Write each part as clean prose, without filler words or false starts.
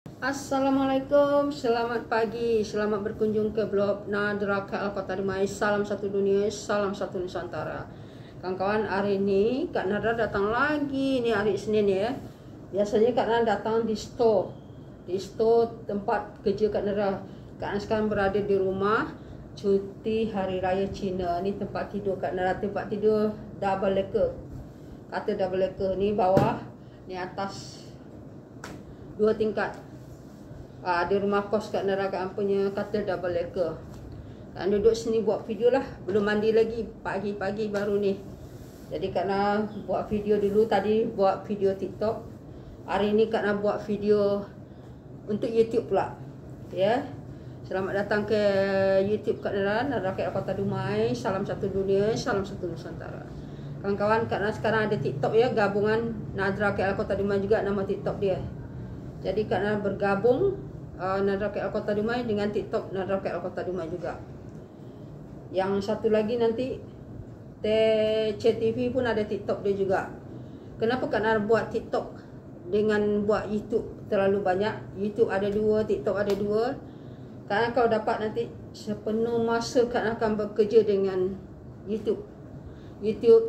Assalamualaikum, selamat pagi, selamat berkunjung ke blog Nadra KL Kota Dumai. Salam satu dunia, salam satu Nusantara. Kawan-kawan, hari ini Kak Nadra datang lagi, ini hari Senin ya. Biasanya Kak Nadra datang di store tempat kerja Kak Nadra. Kak Nadra sekarang berada di rumah, cuti Hari Raya Cina. Ini tempat tidur Kak Nadra, tempat tidur double decker. Kata double decker, ni bawah, ni atas, 2 tingkat. Di rumah kos Kak Nara Kak punya kata double decker. Kak duduk sini buat video lah. Belum mandi lagi, pagi-pagi baru ni. Jadi Kak Nara buat video dulu. Tadi buat video TikTok. Hari ni Kak Nara buat video untuk YouTube pula. Ya. Selamat datang ke YouTube Kak Nara, Nadra KL Kota Dumai. Salam satu dunia, salam satu Nusantara. Kawan-kawan, Kak Nara sekarang ada TikTok ya, gabungan Nadra KL Kota Dumai juga nama TikTok dia. Jadi Kak Nara bergabung Nadra KL Kota Dumai dengan TikTok Nadra KL Kota Dumai juga. Yang satu lagi nanti CTV pun ada TikTok dia juga. Kenapa Kak Nara buat TikTok dengan buat YouTube terlalu banyak? YouTube ada 2, TikTok ada 2. Karena kalau dapat nanti sepenuh masa Kak Nara akan bekerja dengan YouTube,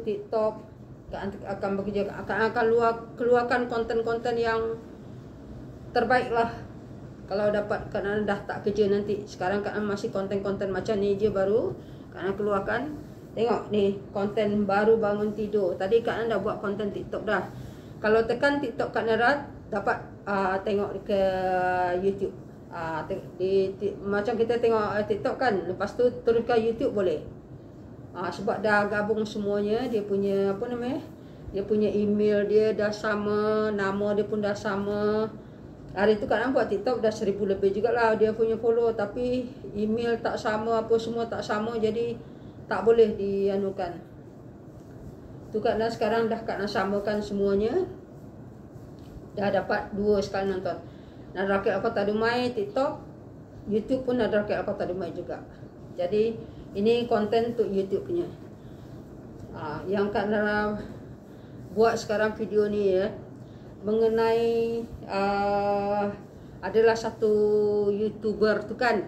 TikTok. Kak Nara akan bekerja, akan keluarkan konten-konten yang terbaik lah. Kalau dapat Kak Nara dah tak kerja nanti. Sekarang Kak Nara masih konten-konten macam ni je baru Kak Nara keluarkan. Tengok ni konten baru bangun tidur. Tadi Kak Nara dah buat konten TikTok dah. Kalau tekan TikTok Kak Nara dapat tengok ke YouTube. Macam kita tengok TikTok kan, lepas tu terus ke YouTube boleh. Sebab dah gabung semuanya. Dia punya apa namanya, dia punya email dia dah sama, nama dia pun dah sama. Hari tu Kak Nara buat TikTok dah 1000 lebih jugalah dia punya follow. Tapi email tak sama, apa semua tak sama. Jadi tak boleh dianukan. Tu Kak Nara sekarang dah Kak Nara samakan semuanya. Dah dapat 2 sekali nonton. Nadra KL Kota Dumai TikTok, YouTube pun Nadra KL Kota Dumai juga. Jadi ini konten untuk YouTube punya. Yang Kak Nara buat sekarang video ni ya, mengenai adalah satu YouTuber tu kan.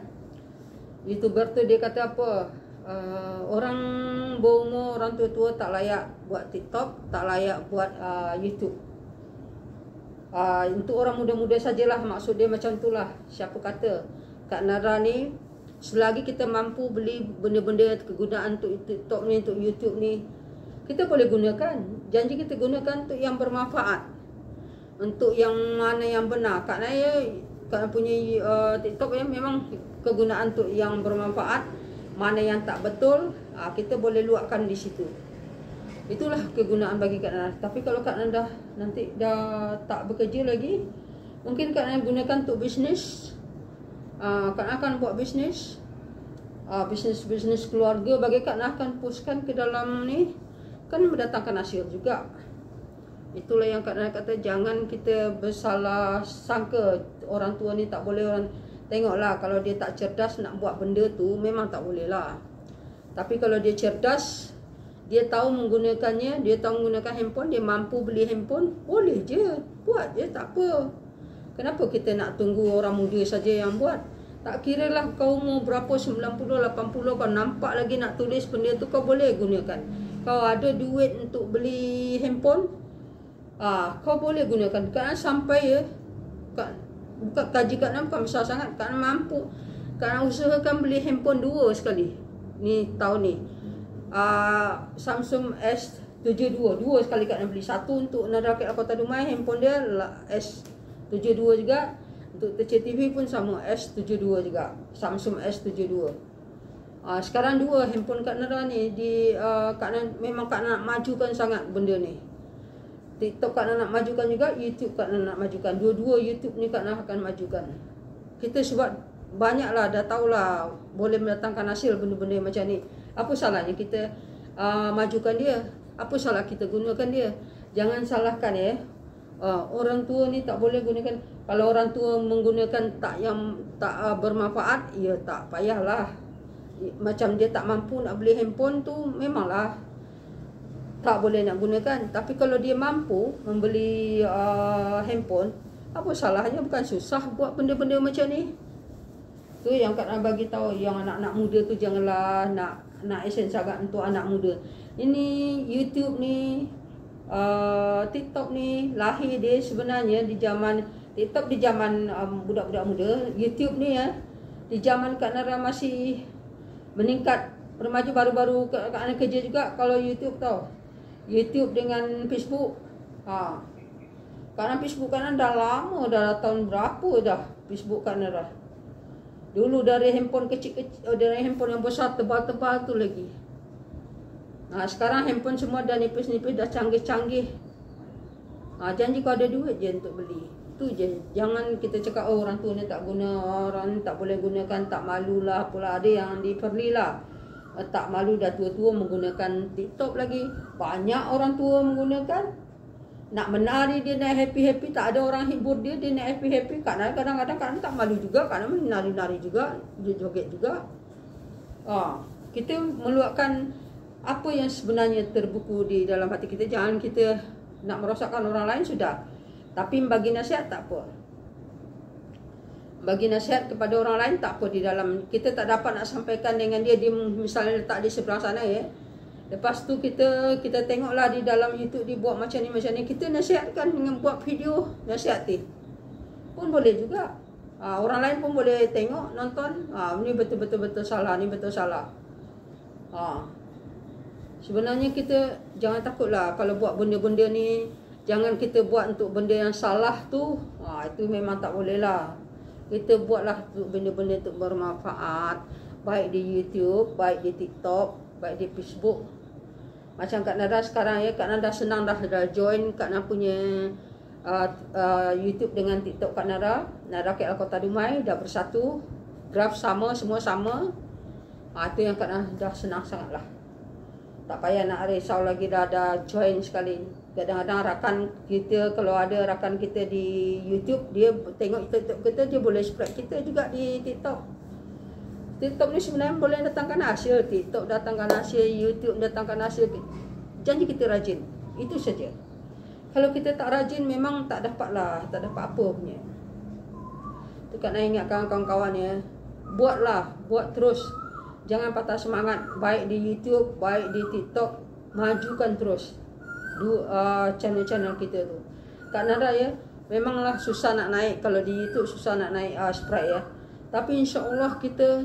YouTuber tu dia kata apa? Orang berumur, orang tua-tua tak layak buat TikTok, tak layak buat YouTube. Untuk orang muda-muda sajalah, maksud dia macam itulah. Siapa kata Kak Nara ni, selagi kita mampu beli benda-benda kegunaan untuk TikTok ni, untuk YouTube ni, kita boleh gunakan. Janji kita gunakan untuk yang bermanfaat, untuk yang mana yang benar. Kak Nara punya TikTok ya, memang kegunaan untuk yang bermanfaat. Mana yang tak betul, kita boleh luahkan di situ. Itulah kegunaan bagi Kak Nara. Tapi kalau Kak Nara nanti dah tak bekerja lagi, mungkin Kak Nara gunakan untuk bisnes. Kak Nara akan buat bisnes, bisnes keluarga. Bagi Kak Nara akan postkan ke dalam ni, kan mendatangkan hasil juga. Itulah yang Kak Nara kata, jangan kita bersalah sangka orang tua ni tak boleh. Orang tengoklah, kalau dia tak cerdas nak buat benda tu, memang tak boleh lah. Tapi kalau dia cerdas, dia tahu menggunakannya, dia tahu menggunakan handphone, dia mampu beli handphone, boleh je, buat je, tak apa. Kenapa kita nak tunggu orang muda saja yang buat? Tak kira lah kau umur berapa, 90, 80, kau nampak lagi nak tulis benda tu, kau boleh gunakan. Kau ada duit untuk beli handphone, kau boleh gunakan. Kan sampai ya, bukan kaji Kak Nara bukan besar sangat. Kak Nara mampu, Kak Nara usahakan beli handphone 2 sekali ni tahun ni. Samsung S72 2 sekali Kak Nara beli. Satu untuk Nadra KL Kota Dumai, handphone dia S72 juga. Untuk CTV pun sama, S72 juga, Samsung S72. Sekarang 2 handphone Kak Nara ni di Kak Nara, memang Kak Nara nak majukan sangat benda ni. TikTok Kak Nara nak majukan juga, YouTube Kak Nara nak majukan. Dua-dua YouTube ni Kak Nara akan majukan. Kita sebab banyaklah dah tahulah boleh mendatangkan hasil benda-benda macam ni. Apa salahnya kita majukan dia? Apa salah kita gunakan dia? Jangan salahkan ya. Orang tua ni tak boleh gunakan. Kalau orang tua menggunakan yang tak bermanfaat, ya tak payahlah. Macam dia tak mampu nak beli handphone tu, memanglah tak boleh nak gunakan. Tapi kalau dia mampu membeli handphone, Apa salahnya, bukan susah buat benda-benda macam ni. Tu yang Kak Nan bagi tahu, yang anak-anak muda tu janganlah nak action sangat untuk anak muda. Ini YouTube ni, TikTok ni lahir dia sebenarnya di zaman TikTok, di zaman budak-budak muda. YouTube ni ya, di zaman Kak Nara masih meningkat, remaja baru-baru Kak Nara kerja juga. Kalau YouTube tau, YouTube dengan Facebook, karena Facebook Kak Nara dah lama, dah tahun berapa dah Facebook Kak Nara. Dulu dari handphone kecil-kecil, dari handphone yang besar tebal-tebal tu lagi. Sekarang handphone semua dah nipis-nipis, dah canggih-canggih. Janji kau ada duit je untuk beli. Tu je. Jangan kita cakap orang tua ni tak guna, orang ni tak boleh gunakan, tak malu lah pula. Ada yang diperli lah. Tak malu, dah tua-tua menggunakan TikTok lagi. Banyak orang tua menggunakan. Nak menari dia naik happy-happy, tak ada orang hibur dia, dia naik happy-happy. Kadang-kadang tak malu juga, kadang menari-nari juga, dia joget juga. Kita meluapkan apa yang sebenarnya terbuku di dalam hati kita. Jangan kita nak merosakkan orang lain, sudah. Tapi bagi nasihat tak apa. Bagi nasihat kepada orang lain tak apa. Di dalam kita tak dapat nak sampaikan dengan dia, dia misalnya letak di sebelah sana ya. Lepas tu kita tengoklah di dalam YouTube dia buat macam ni. Kita nasihatkan dengan buat video nasihati pun boleh juga. Orang lain pun boleh tengok, nonton. Ni betul-betul salah, ni betul salah. Sebenarnya kita jangan takutlah kalau buat benda-benda ni. Jangan kita buat untuk benda yang salah tu. Itu memang tak boleh lah. Kita buatlah untuk benda-benda untuk bermanfaat. Baik di YouTube, baik di TikTok, baik di Facebook. Macam Kak Nara sekarang ya, Kak Nara dah senang dah join Kak Nara punya YouTube dengan TikTok Kak Nara. Nara KL Kota Dumai dah bersatu. Graf sama, semua sama. Itu yang Kak Nara dah senang sangat lah. Tak payah nak risau lagi, dah join sekali. Kadang-kadang rakan kita, kalau ada rakan kita di YouTube, dia tengok TikTok kita, dia boleh subscribe kita juga di TikTok. TikTok ni sebenarnya boleh datangkan hasil. TikTok datangkan hasil, YouTube datangkan hasil. Janji kita rajin. Itu saja. Kalau kita tak rajin, memang tak dapat apa punya. Tu Kak nak ingatkan kawan-kawan ya. Buatlah, buat terus. Jangan patah semangat. Baik di YouTube, baik di TikTok, majukan terus channel-channel kita tu. Kak Nara ya, memanglah susah nak naik. Kalau di YouTube susah nak naik subscribe ya. Tapi insya-Allah kita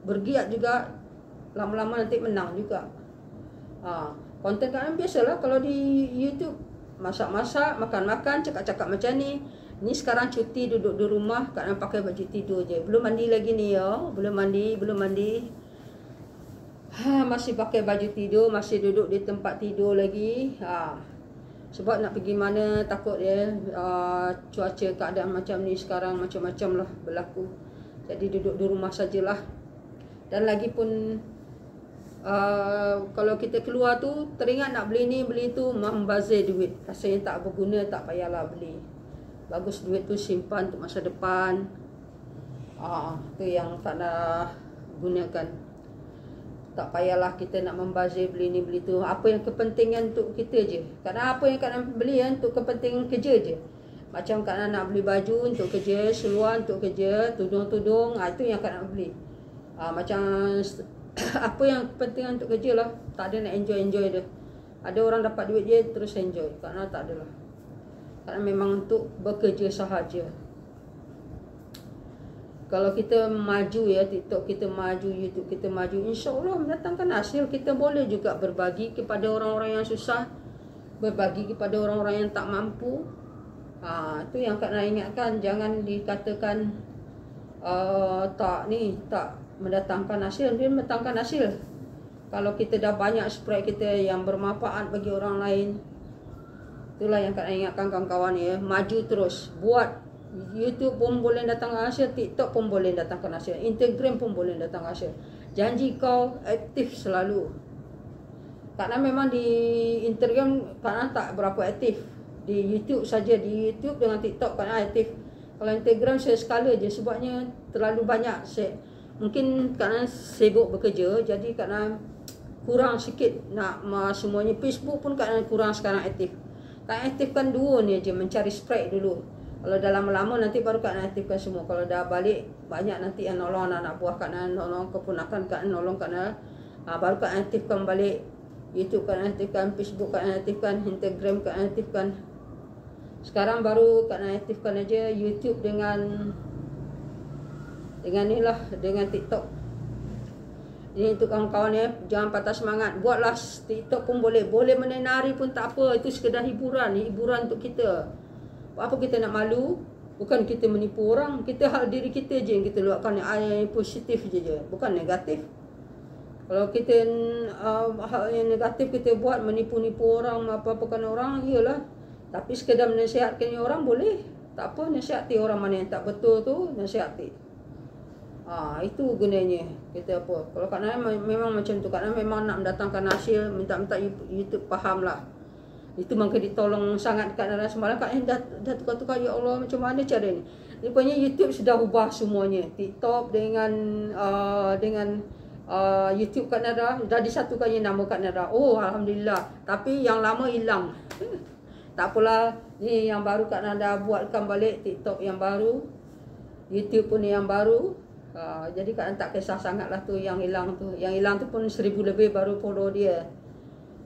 bergiat juga, lama-lama nanti menang juga. Konten kan biasalah kalau di YouTube, masak-masak, makan-makan, cakap-cakap macam ni. Ni sekarang cuti, duduk di rumah, Kak pakai baju tidur je. Belum mandi lagi ni ya, belum mandi. Masih pakai baju tidur, masih duduk di tempat tidur lagi. Sebab nak pergi mana takut ya, cuaca keadaan macam ni sekarang macam-macam lah berlaku. Jadi duduk di rumah sajalah. Dan lagi pun kalau kita keluar tu teringat nak beli ni beli tu, membazir duit. Rasanya tak berguna, tak payahlah beli. Bagus duit tu simpan untuk masa depan. Tu yang Kak nak gunakan. Tak payahlah kita nak membazir beli ni beli tu. Apa yang kepentingan untuk kita je. Kerana apa yang Kak nak beli untuk kepentingan kerja je. Macam Kak nak beli baju untuk kerja, seluar untuk kerja, tudung-tudung, itu yang Kak nak beli. Macam apa yang kepentingan untuk kerja lah. Tak ada nak enjoy-enjoy dia. Ada orang dapat duit je terus enjoy. Kak nak tak adalah. Kak memang untuk bekerja sahaja. Kalau kita maju ya, TikTok kita maju, YouTube kita maju, insya-Allah mendatangkan hasil. Kita boleh juga berbagi kepada orang-orang yang susah, berbagi kepada orang-orang yang tak mampu. Itu yang Kak nak ingatkan. Jangan dikatakan tak mendatangkan hasil. Dia mendatangkan hasil. Kalau kita dah banyak subscribe kita yang bermanfaat bagi orang lain. Itulah yang Kak nak ingatkan kawan-kawan ya. Maju terus. Buat. YouTube pun boleh datangkan hasil. TikTok pun boleh datangkan hasil. Instagram pun boleh datangkan hasil. Janji kau aktif selalu. Kak nak memang di Instagram Kak nak tak berapa aktif. Di YouTube saja, di YouTube dengan TikTok kan aktif. Kalau Instagram saya sekala je sebabnya terlalu banyak. Mungkin kerana sibuk bekerja, jadi kerana kurang sikit nak semuanya. Facebook pun kerana kurang sekarang aktif. Kak aktifkan dua ni aja, mencari spread dulu. Kalau dah lama-lama nanti baru Kak aktifkan semua. Kalau dah balik banyak nanti yang nolong anak buah Kak, nolong keponakan Kak, nolong Kak, baru Kak aktifkan balik. YouTube Kak aktifkan, Facebook Kak aktifkan, Instagram Kak aktifkan. Sekarang baru Kak aktifkan aja YouTube dengan ni lah, dengan TikTok. Ini untuk kawan-kawan ya, jangan patah semangat. Buatlah TikTok pun boleh. Boleh menari pun tak apa. Itu sekedar hiburan. Hiburan untuk kita. Apa kita nak malu? Bukan kita menipu orang. Kita hal diri kita je yang kita luapkan yang positif je. Bukan negatif. Kalau kita hal yang negatif kita buat, menipu-nipu orang, apa-apakan orang, iyalah. Tapi sekedar menasihatkan orang boleh. Tak apa, nasihati orang mana yang tak betul tu, nasihati. Itu gunanya kita apa. Kalau Kak Nana memang macam tu, Kak Nana memang nak mendatangkan hasil, minta YouTube faham lah. Itu maka ditolong sangat Kak Nana semalam. Kak Nana dah tukar-tukar, ya Allah macam mana cara ni. Rupanya YouTube sudah ubah semuanya. TikTok dengan YouTube Kak Nana dah disatukannya nama Kak Nana. Oh alhamdulillah. Tapi yang lama hilang. Tak apalah, ni yang baru Kak Nana buatkan balik, TikTok yang baru, YouTube pun yang baru. Jadi Kak tak kisah sangat lah tu yang hilang tu. Yang hilang tu pun 1000 lebih baru follow dia.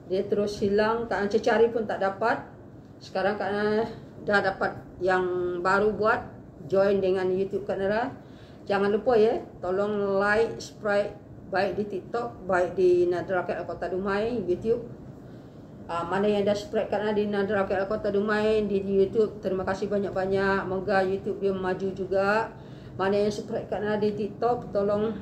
Dia terus hilang, Kak cari pun tak dapat. Sekarang Kak dah dapat yang baru buat, join dengan YouTube Kak Nara. Jangan lupa ya, tolong like, subscribe baik di TikTok, baik di Nadra Rakyat Kota Dumai YouTube. Mana yang dah subscribe Kak Nara di Nadra Rakyat Kota Dumai di YouTube, terima kasih banyak-banyak. Moga YouTube dia maju juga. Mana yang subscribe Kak Nara di TikTok, tolong.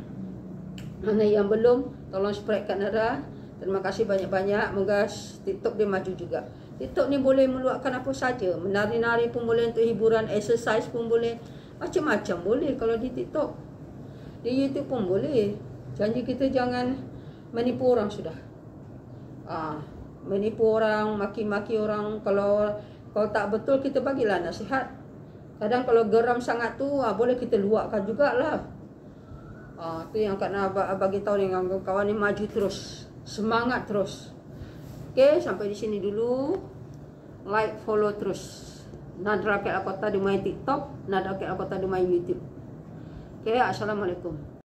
Mana yang belum, tolong subscribe Kak Nara. Terima kasih banyak-banyak. Moga TikTok dia maju juga. TikTok ni boleh meluapkan apa saja. Menari-nari pun boleh, untuk hiburan, exercise pun boleh. Macam-macam boleh kalau di TikTok. Di YouTube pun boleh. Janji kita jangan menipu orang sudah. Menipu orang, maki-maki orang. Kalau tak betul, kita bagilah nasihat. Kadang kalau geram sangat tu, boleh kita luapkan jugalah. Tu yang Kak nak bagi tahu ni, kawan-kawan ni maju terus. Semangat terus. Okey, sampai di sini dulu. Like, follow terus. Nadra Rakyat Kota Dumai TikTok, Nadra Rakyat Kota Dumai YouTube. Okey, assalamualaikum.